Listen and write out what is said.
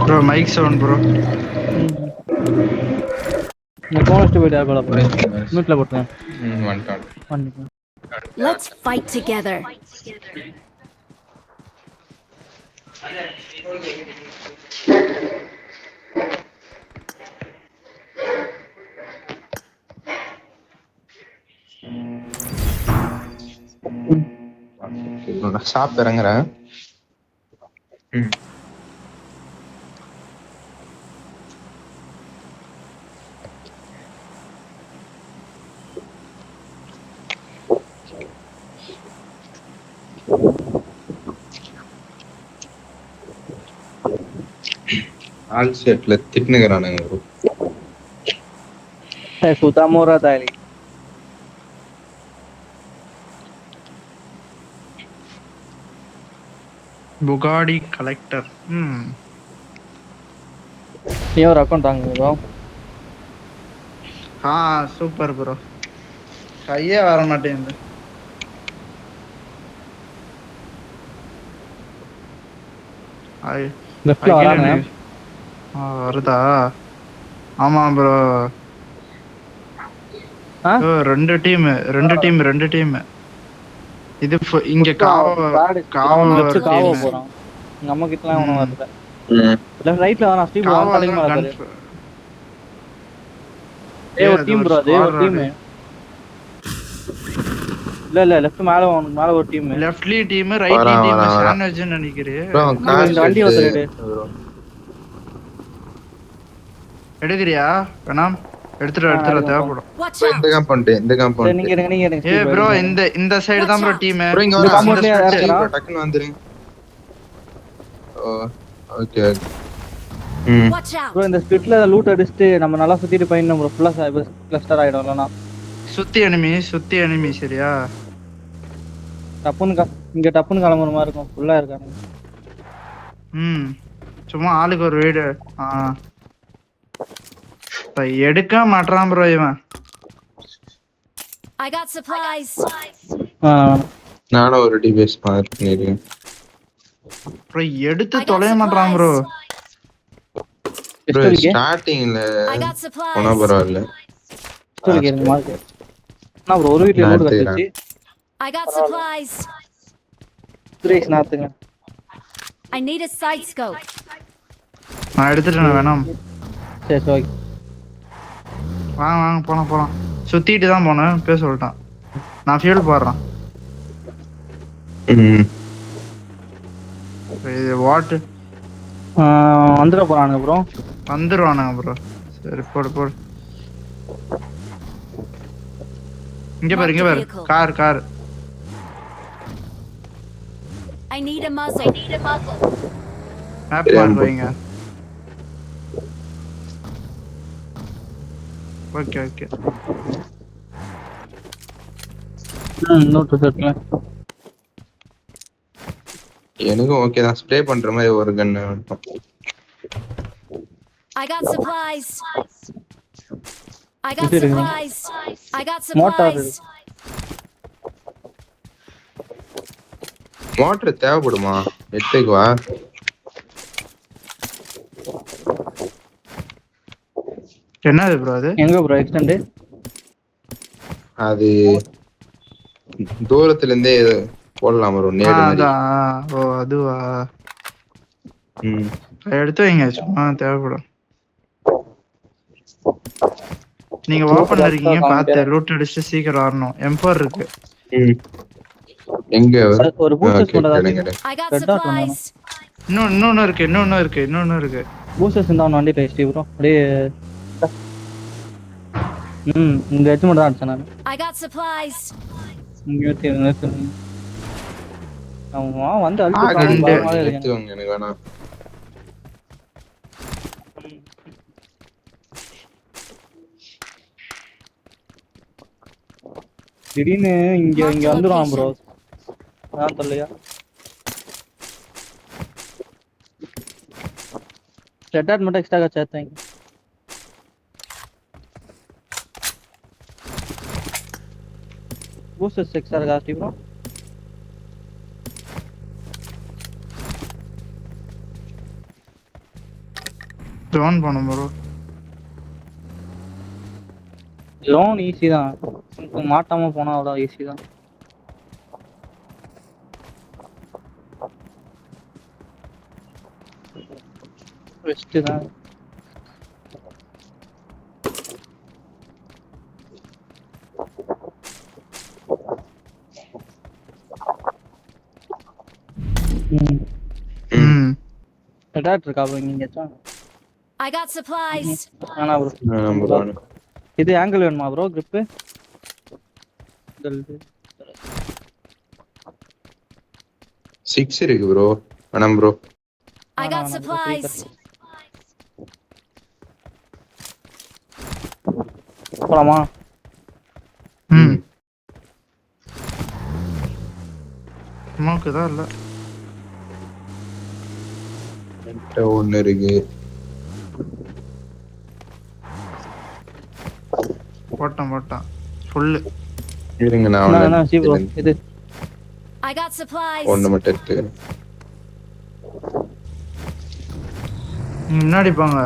Bro mic sound bro. நான் phone வச்சுட்டு போயிட்டு யார் கூட போறேன் மியூட்ல போட்டுறேன். வந்துட்டான். Let's fight together. ஷாப் இறங்குறேன். ஆல் செட்ல திட்டுனுக்குறானுங்க ப்ரோ. சுத்தமா ஒரு தாலி புகாடி கலெக்டர். நீ ஒரு அக்கௌண்ட் வாங்க ப்ரோ. Super bro. கையே வர மாட்டேங்குது. லெஃப்ட்ல வரானே. வருதா? ஆமா ப்ரோ. ரெண்டு டீம். இது இங்க காவோ போறான். நம்ம கிட்டலாம் ஒண்ணும் வரல. லெஃப்ட் ரைட்ல வரான். ஸ்டீவ் வான் தலைக்கு மேல பாரு. ஒரு டீம் ப்ரோ, அது ஒரு டீம். இல்ல லெஃப்ட் மேல ஒரு டீம். லெஃப்ட்லி டீம், ரைட்லி டீம் சாண்ட்விச் நினைக்கிறேன். ப்ரோ இந்த வண்டி ஓட்டுறே. எடுக்கறியா? வேணாம். எடுத்துட்டு தேவைப்படும். இந்த காம்பவுண்ட் நீங்க எடுங்க. ப்ரோ இந்த சைடு தான் ப்ரோ டீம். இந்த காம்பவுண்ட்லயே இருக்கறா. டக்குன்னு வந்துருங்க. ஓகே. ப்ரோ இந்த ஸ்பிட்ல லூட் அடிச்சிட்டு நம்ம நல்லா சுத்திட்டு போயிடணும் ப்ரோ. ஃபுல்லா கிளஸ்டர் ஆயிடும்லனா. சுத்தி எனிமி சரியா? டப்புன்னு கிளம்புற மாதிரி இருக்கும். ஃபுல்லா இருக்காங்க. சும்மா ஆளுக்கு ஒரு வீடு. எடுக்க மாட்டறான் ப்ரோ இவன். I got supplies. நானும் ஒரு டிவைஸ் மார்க் பண்ணிருக்கேன். ப்ரோ எடுத்து தொலைய மாட்டறான் ப்ரோ. ப்ரோ ஸ்டார்டிங்ல போனா பரவாயில்ல. சொல்லுங்க மார்க். நான் ப்ரோ ஒரு வீட்ல லோட் கட்டிச்சு. I got supplies. த்ரீஸ் நாத்துங்க. I need a side scope. நான் எடுத்துட்டேன் வேணாம். சரி ஓகே. வாங்க போலாம். சுத்திட்டு தான் போனேன். பேச சொல்லிட்டான். நான் ஃபியூல் போடுறேன். இது வாட் வந்துடுவானுங்க ப்ரோ. சரி போடு. இங்க பாரு. Car. I need a muzzle. Map mark வைங்க. ஓகே. நோட் செட்ல. எனக்கும் ஓகே தான். ஸ்ப்ரே பண்ற மாதிரி ஒரு கன் மட்டும். I got supplies. மோட்டர் தேவைப்படுமா? எடுத்துக்கு வா. என்னது ப்ரோ அது? எங்க ப்ரோ எக்ஸ்டெண்ட்? அது தூரத்துல இருந்தே போடலாம் ப்ரோ. நேடு மாதிரி. அதுவா? எடுத்து வைங்க. சும்மா தேவைப்படும். நீங்க ஓபன்ல இருக்கீங்க. பார்த்து லூட் அடிச்சு சீக்கிரம் வரணும். M4 இருக்கு. எங்க ஒரு பூஸ்டர்ஸ் போடுறதா? I got supplies. இன்னொன்னு இருக்கு. பூஸ்டர்ஸ் இந்த வண்டி டேஸ்டி ப்ரோ. அப்படியே இந்த எட்ஜ் மட்டும் தான் அடிச்சேன் நான். I got supplies. இங்க வந்து எனக்கு வேணாம். திடீர்னு இங்க வந்துருவான் ப்ரோ. நான் சொல்லையா செட்டாட் மட்டும் எக்ஸ்ட்ரா சேர்த்தேன். Boosters extra காஸ்டி bro. ஜோன் போணும் ப்ரோ. ஜோன் ஈஸி தான், மாட்டாம போனா அவ்வளோ ஈஸி தான். வெஸ்ட் தான். ரெடாட் இருக்கா ப்ரோ நீங்க? I got supplies. ஆனா ப்ரோ இது ஆங்கிள் வேணுமா ப்ரோ? grip 6 இருக்கு ப்ரோ. வேணாம் ப்ரோ. I got supplies. போலாமா? ஸ்மோக் தான் இல்ல. ஒன்னு இருக்கு. போட்டான் ஃபுல். இருங்க நான் சி ப்ரோ இது I got supplies. ஒன்னு மட்டும் எடுத்துக்கிறேன். முன்னாடி போங்க.